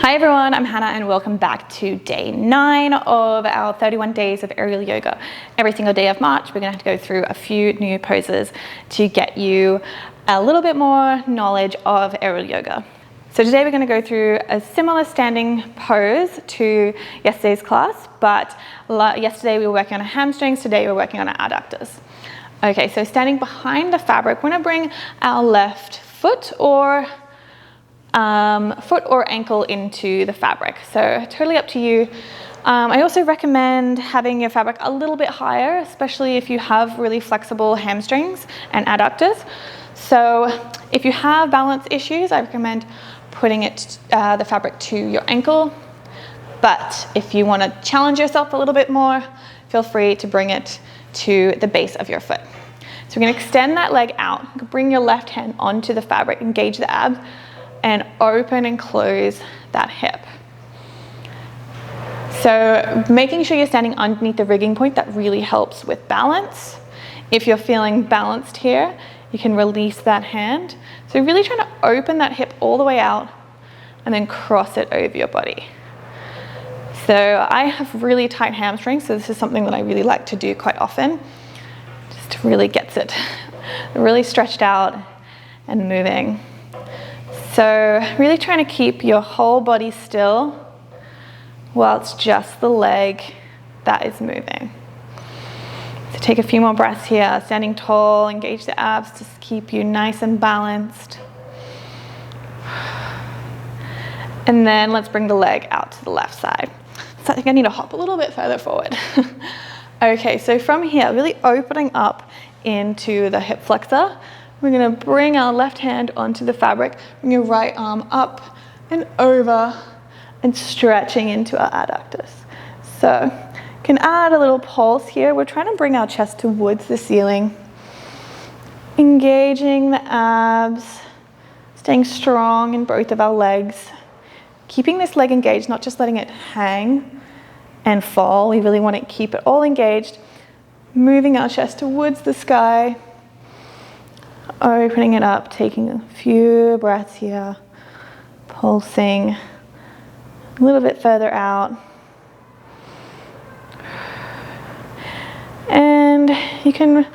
Hi everyone, I'm Hannah and welcome back to day 9 of our 31 days of aerial yoga. Every single day of March, we're going to have to go through a few new poses to get you a little bit more knowledge of aerial yoga. So today we're going to go through a similar standing pose to yesterday's class, but yesterday we were working on our hamstrings, today we're working on our adductors. Okay, so standing behind the fabric, we're going to bring our left foot or ankle into the fabric. So totally up to you. I also recommend having your fabric a little bit higher, especially if you have really flexible hamstrings and adductors. So if you have balance issues, I recommend putting the fabric to your ankle. But if you want to challenge yourself a little bit more, feel free to bring it to the base of your foot. So we're going to extend that leg out, bring your left hand onto the fabric, engage the abs, and open and close that hip. So making sure you're standing underneath the rigging point, that really helps with balance. If you're feeling balanced here, you can release that hand. So really trying to open that hip all the way out and then cross it over your body. So I have really tight hamstrings, so this is something that I really like to do quite often. Just really gets it really stretched out and moving. So really trying to keep your whole body still while it's just the leg that is moving. So take a few more breaths here, standing tall, engage the abs, just keep you nice and balanced. And then let's bring the leg out to the left side. So I think I need to hop a little bit further forward. Okay, so from here, really opening up into the hip flexor. We're going to bring our left hand onto the fabric, bring your right arm up and over and stretching into our adductors. So you can add a little pulse here. We're trying to bring our chest towards the ceiling, engaging the abs, staying strong in both of our legs, keeping this leg engaged, not just letting it hang and fall. We really want to keep it all engaged, moving our chest towards the sky, opening it up, taking a few breaths here, pulsing a little bit further out. And you can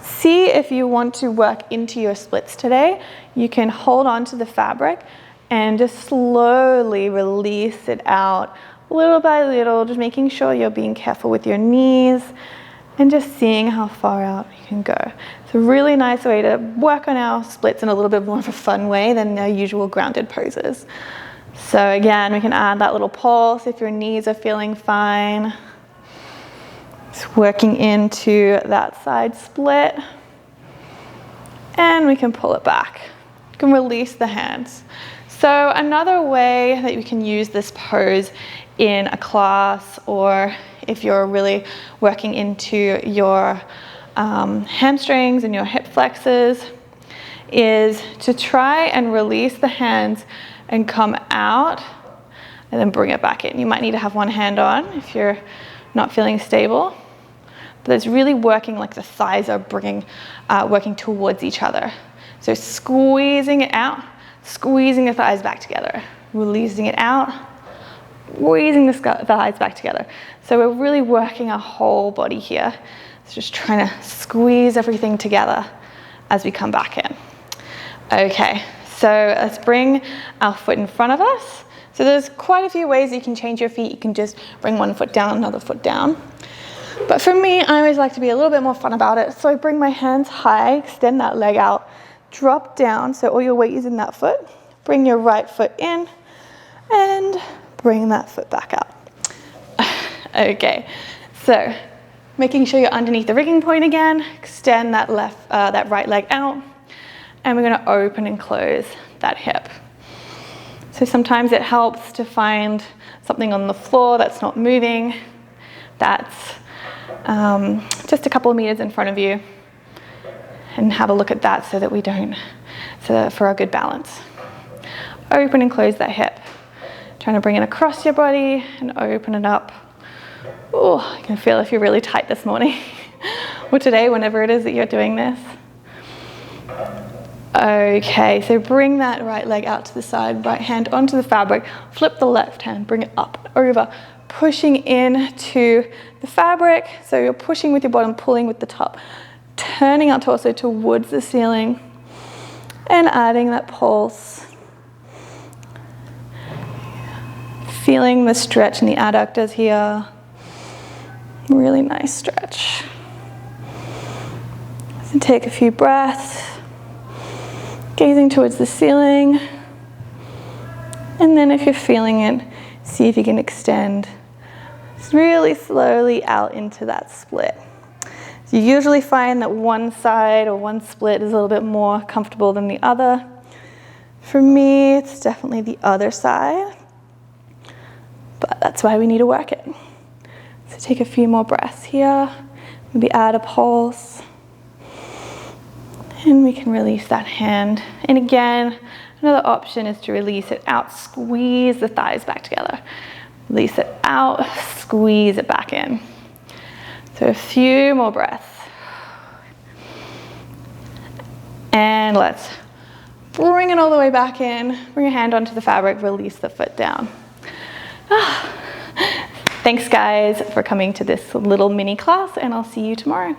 see if you want to work into your splits today, you can hold on to the fabric and just slowly release it out little by little, just making sure you're being careful with your knees and just seeing how far out you can go. It's a really nice way to work on our splits in a little bit more of a fun way than our usual grounded poses. So again, we can add that little pulse if your knees are feeling fine. Just working into that side split. And we can pull it back. You can release the hands. So another way that you can use this pose in a class, or if you're really working into your hamstrings and your hip flexors, is to try and release the hands and come out and then bring it back in. You might need to have one hand on if you're not feeling stable, but it's really working like the thighs are working towards each other. So squeezing it out, squeezing the thighs back together, releasing it out, squeezing the thighs back together. So we're really working our whole body here. It's just trying to squeeze everything together as we come back in. Okay, so let's bring our foot in front of us. So there's quite a few ways you can change your feet. You can just bring one foot down, another foot down. But for me, I always like to be a little bit more fun about it. So I bring my hands high, extend that leg out, drop down, so all your weight is in that foot. Bring your right foot in and bring that foot back out. Okay, so making sure you're underneath the rigging point again, extend that right leg out, and we're going to open and close that hip. So sometimes it helps to find something on the floor that's not moving, that's just a couple of meters in front of you, and have a look at that so that for a good balance. Open and close that hip. Trying to bring it across your body and open it up. Oh, I can feel if you're really tight this morning or today, whenever it is that you're doing this. Okay, so bring that right leg out to the side, right hand onto the fabric, flip the left hand, bring it up, over, pushing into the fabric. So you're pushing with your bottom, pulling with the top, turning our torso towards the ceiling and adding that pulse. Feeling the stretch in the adductors here. Really nice stretch. So take a few breaths. Gazing towards the ceiling, and then if you're feeling it, see if you can extend really slowly out into that split. So you usually find that one side or one split is a little bit more comfortable than the other. For me, it's definitely the other side, but that's why we need to work it. So take a few more breaths here, maybe add a pulse. And we can release that hand. And again, another option is to release it out, squeeze the thighs back together. Release it out, squeeze it back in. So a few more breaths. And let's bring it all the way back in. Bring your hand onto the fabric, release the foot down. Thanks guys for coming to this little mini class, and I'll see you tomorrow.